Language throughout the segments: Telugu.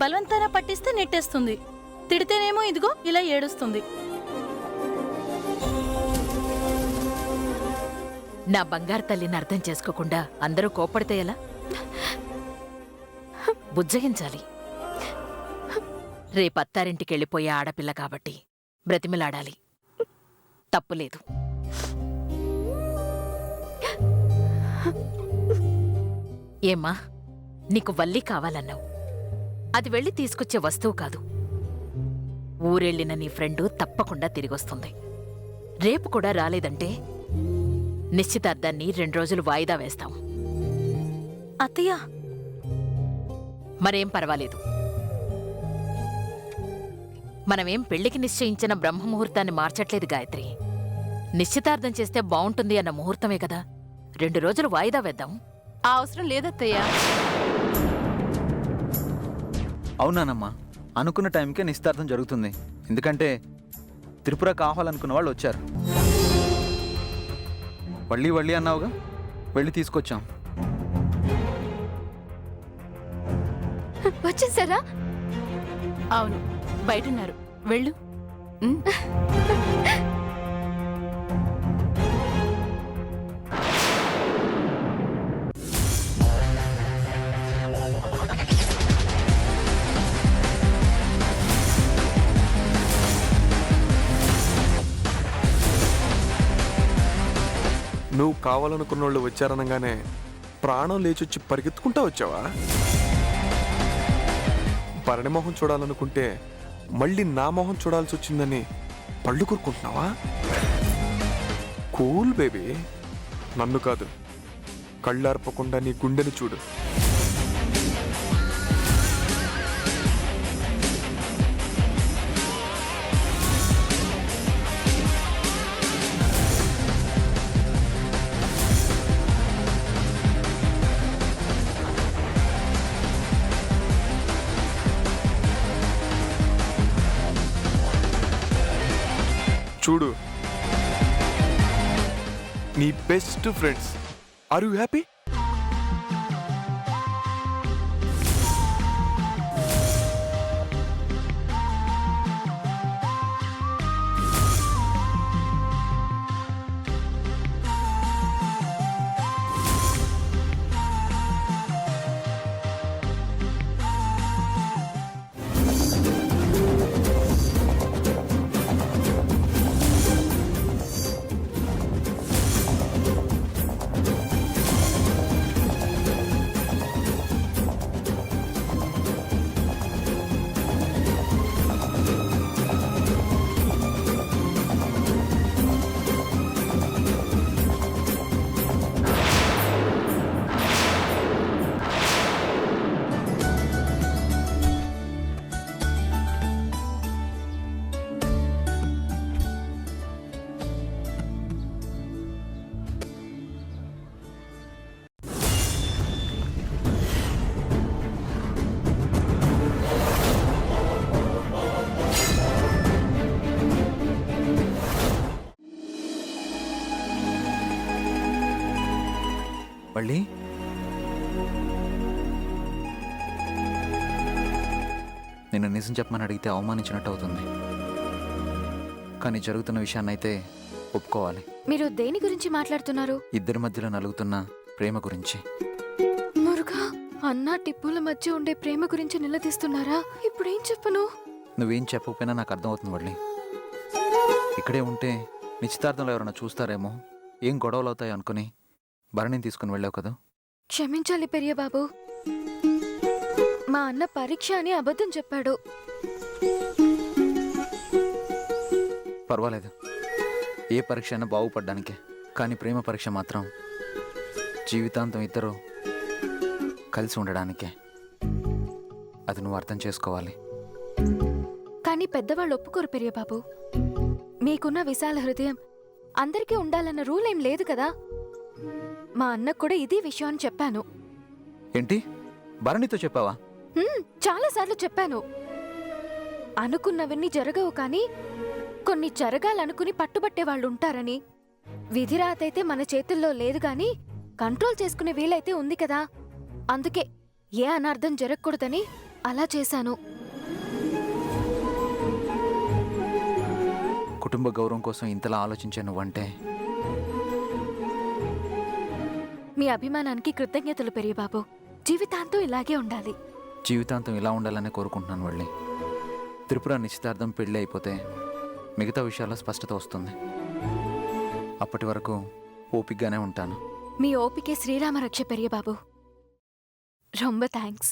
బలవంతాన పట్టిస్తే నెట్టేస్తుంది, తిడితేనేమో ఇదిగో ఇలా ఏడుస్తుంది. నా బంగారు తల్లిని అర్థం చేసుకోకుండా అందరూ కోపడితే ఎలా? బుజ్జగించాలి. రేపత్తారింటికెళ్ళిపోయే ఆడపిల్ల కాబట్టి బ్రతిమిలాడాలి. తప్పులేదు. ఏమ్మా, నీకు వల్లి కావాలన్నావు. అది వెళ్ళి తీసుకొచ్చే వస్తువు కాదు. ఊరెళ్ళిన నీ ఫ్రెండు తప్పకుండా తిరిగొస్తుంది. రేపు కూడా రాలేదంటే నిశ్చితార్థాన్ని 2 రోజులు వాయిదా వేస్తాం. అత్తయ్య, మరేం పర్వాలేదు. మనమేం పెళ్లికి నిశ్చయించిన బ్రహ్మముహూర్తాన్ని మార్చట్లేదు గాయత్రి. నిశ్చితార్థం చేస్తే బావుంటుంది అన్న ముహూర్తమే కదా. 2 రోజులు వాయిదా వేద్దాం. ఆ అవసరం లేదత్తయ్య. అవునానమ్మా, అనుకున్న టైంకే నిశ్చితార్థం జరుగుతుంది. ఎందుకంటే త్రిపుర కావాలనుకున్న వాళ్ళు వచ్చారు. వళ్ళీ అన్నావుగా, వెళ్ళి తీసుకొచ్చాం. వచ్చేసారా? అవును, బయటున్నారు. వెళ్ళు. నువ్వు కావాలనుకున్న వాళ్ళు వచ్చారనగానే ప్రాణం లేచొచ్చి పరిగెత్తుకుంటా వచ్చావా? భరణి మొహం చూడాలనుకుంటే మళ్ళీ నా మొహం చూడాల్సి వచ్చిందని పళ్ళు కూరుకుంటున్నావా? కూల్ బేబీ, నన్ను కాదు, కళ్ళార్పకుండా నీ గుండెని చూడు. చూడు, నీ best friends. Are you happy? వళ్ళీ, నిన్ను నిజం చెప్పమని అడిగితే అవమానించినట్టు అవుతుంది. కానీ జరుగుతున్న విషయాన్నైతే ఒప్పుకోవాలి. మీరు దేని గురించి మాట్లాడుతున్నారు? ఇద్దరి మధ్యలో నలుగుతున్న ప్రేమ గురించి. మురుగా, అన్నా టిప్పుల మధ్య ఉండే ప్రేమ గురించి నిలదీస్తున్నారా? ఇప్పుడేం చెప్పను? నువ్వేం చెప్పకపోయినా నాకు అర్థమవుతుంది వళ్ళీ. ఇక్కడే ఉంటే నిశ్చితార్థంలో ఎవరైనా చూస్తారేమో, ఏం గొడవలు అవుతాయో అనుకుని భరణిని తీసుకుని వెళ్ళావు కదా. క్షమించాలి పెరియ బాబు, మా అన్న పరీక్ష అని అబద్ధం చెప్పాడు. పర్వాలేదు, ఏ పరీక్ష అయినా బాగుపడ్డానికే. కానీ ప్రేమ పరీక్ష మాత్రం జీవితాంతం ఇద్దరు కలిసి ఉండడానికే. అది నువ్వు అర్థం చేసుకోవాలి. కానీ పెద్దవాళ్ళు ఒప్పుకోరు పెరియ బాబు. మీకున్న విశాల హృదయం అందరికీ ఉండాలన్న రూల్ ఏం లేదు కదా. మా అన్నకు కూడా ఇదే విషయం అని చెప్పాను. ఏంటి, భరణితో చెప్పావా? చాలాసార్లు చెప్పాను. అనుకున్నవన్నీ జరగవు, కానీ కొన్ని జరగాలనుకుని పట్టుబట్టే వాళ్ళు ఉంటారని. విధిరాతైతే మన చేతుల్లో లేదు గాని కంట్రోల్ చేసుకునే వీలైతే ఉంది కదా. అందుకే ఏ అనర్థం జరగకూడదని అలా చేశాను. కుటుంబ గౌరవం కోసం ఇంతలా ఆలోచించే నువ్వంటే మీ అభిమానానికి కృతజ్ఞతలు పెరిగి బాబు. జీవితాంతం ఇలాగే ఉండాలి. జీవితాంతం ఇలా ఉండాలని కోరుకుంటున్నాను వల్లి. త్రిపుర నిశ్చితార్థం పెళ్ళి అయిపోతే మిగతా విషయాల్లో స్పష్టత వస్తుంది. అప్పటి వరకు ఓపికగానే ఉంటాను. మీ ఓపికే శ్రీరామ రక్ష పెరియ బాబు. రొంబ థ్యాంక్స్.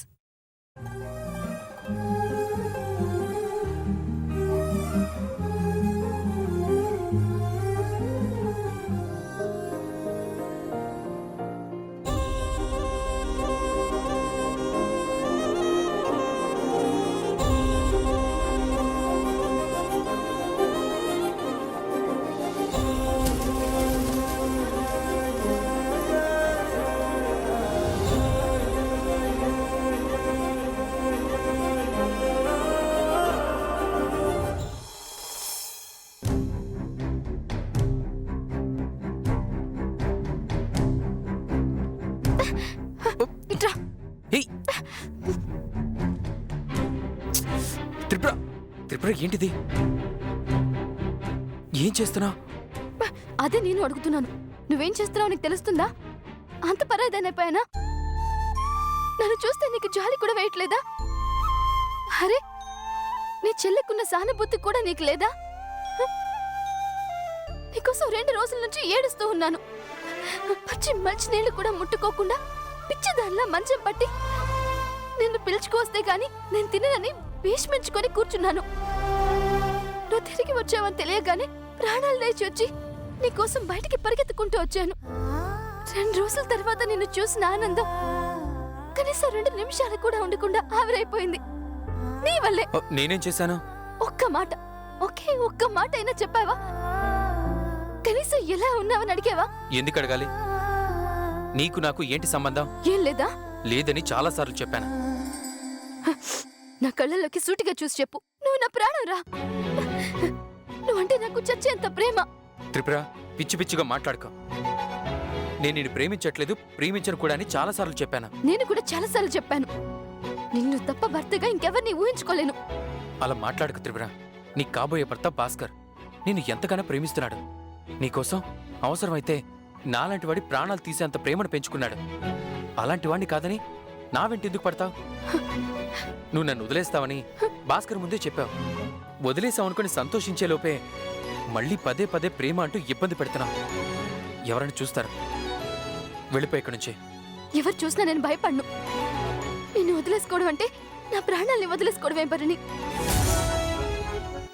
ఇట్రా. త్రిపుర త్రిపుర ఏంటిది? ఏం చేస్తున్నా? అదే నేను అడుగుతున్నాను. నువ్వేం చేస్తున్నావు నీకు తెలుస్తుందా? అంత పరాయిదానైపోయానా? నన్ను చూస్తే నీకు జాలి కూడా వేయట్లేదా? అరే, నీ చెల్లెకున్న సానుభూతి కూడా నీకు లేదా? నీకోసం 2 రోజుల నుంచి ఏడుస్తూ ఉన్నాను. పచ్చి మంచినీళ్లు కూడా ముట్టుకోకుండా పిచ్చిదానిలా మంచం పట్టి నిన్ను పిలుచుకొస్తే గాని నేను తిననని భీష్మించుకొని కూర్చున్నాను. నువ్వు తిరిగి వచ్చావని తెలియగానే ప్రాణాలు లేచి వచ్చి నీకోసం బయటికి పరిగెత్తుకుంటూ వచ్చాను. 2 రోజుల తర్వాత నిన్ను చూసిన ఆనందం కనీసం 2 నిమిషాలు కూడా ఉండకుండా ఆవిరైపోయింది. నీ వల్లే. నేనేం చేశాను? ఒకే ఒక్క మాట అయినా చెప్పావా? కనీసం ఎలా ఉన్నావని అడిగావా? ఎందుకు అడగాలి? నీకు నాకు ఏంటి సంబంధం? ఏం లేదా? లేదని చాలాసార్లు చెప్పాను. నా కళ్ళల్లోకి సూటిగా చూసి చెప్పు. నువ్వు నా ప్రాణం రా. నువ్వంటే నాకు చచ్చేంత ప్రేమ. త్రిపుర, పిచ్చి పిచ్చిగా మాట్లాడుకో. నేను నిన్ను ప్రేమించట్లేదు, ప్రేమించను కూడా అని చాలాసార్లు చెప్పాను. నేను కూడా చాలాసార్లు చెప్పాను. నిన్ను తప్ప భర్తగా ఇంకెవరిని ఊహించుకోలేను. అలా మాట్లాడకు త్రిపుర. నీ కాబోయే భర్త భాస్కర్ నిన్ను ఎంతగానో ప్రేమిస్తున్నాడు. నీకోసం అవసరమైతే నాలాంటి వాడి ప్రాణాలు తీసేంత ప్రేమను పెంచుకున్నాడు. అలాంటి వాడిని కాదని నా వెంట ఎందుకు పడతావు? నువ్వు నన్ను వదిలేస్తావని భాస్కర్ ముందే చెప్పావు. వదిలేసావనుకొని సంతోషించే లోపే మళ్ళీ పదే పదే ప్రేమ అంటూ ఇబ్బంది పెడుతున్నావు. ఎవరైనా చూస్తారు. వెళ్ళిపోయి ఇక్కడి నుంచి. ఎవరు చూసినా నేను భయపడ్ను. నిన్ను వదిలేసుకోవడం అంటే నా ప్రాణాల్ని వదిలేసుకోవడమే భరణి.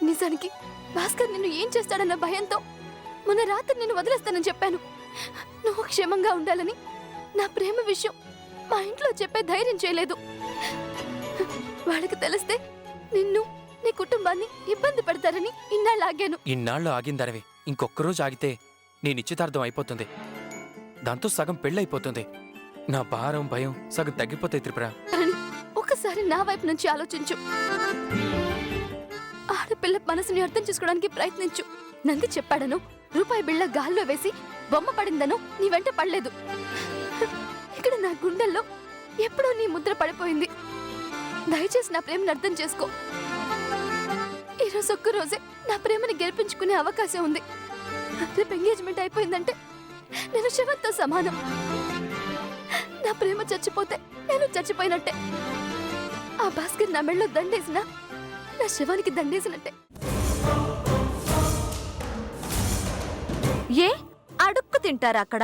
నిజానికి భాస్కర్ నిన్ను ఏం చేస్తాడన్న భయంతో మొన్న రాత్రి నిన్ను వదిలేస్తానని చెప్పాను. నువ్వు క్షేమంగా ఉండాలని నా ప్రేమ విషయం మా ఇంట్లో చెప్పే ధైర్యం చేయలేదు. వాళ్ళకి తెలిస్తే నిన్ను నీ కుటుంబాన్ని ఇబ్బంది పెడతారని ఇన్నాళ్ళు ఆగాను. ఇన్నాళ్ళు ఆగిందనవి ఇంకొక్కరోజు ఆగితే నీ నిశ్చితార్థం అయిపోతుంది. దాంతో సగం పెళ్ళైపోతుంది. నా భారం భయం సగం తగ్గిపోతాయి త్రిపుర. ఒకసారి నా వైపు నుంచి ఆలోచించు. ఆడపిల్ల మనసుని అర్థం చేసుకోవడానికి ప్రయత్నించు. నంది చెప్పాడను రూపాయి బిళ్ళ గాల్లో వేసి బొమ్మ పడిందను నీ వెంట పడలేదు. ఇక్కడ నా గుండెల్లో ఎప్పుడో నీ ముద్ర పడిపోయింది. దయచేసి నా ప్రేమను అర్థం చేసుకో. ఈరోజు ఒక్కరోజే నా ప్రేమని గెలిపించుకునే అవకాశం ఉంది. రేపు ఎంగేజ్మెంట్ అయిపోయిందంటే నేను శవంతో సమానం. నా ప్రేమ చచ్చిపోతే నేను చచ్చిపోయినట్టే. ఆ భాస్కర్ నా మెళ్ళో దండేసినా నా శవానికి దండేసినట్టే. ఏ అడుక్కు తింటారా అక్కడ?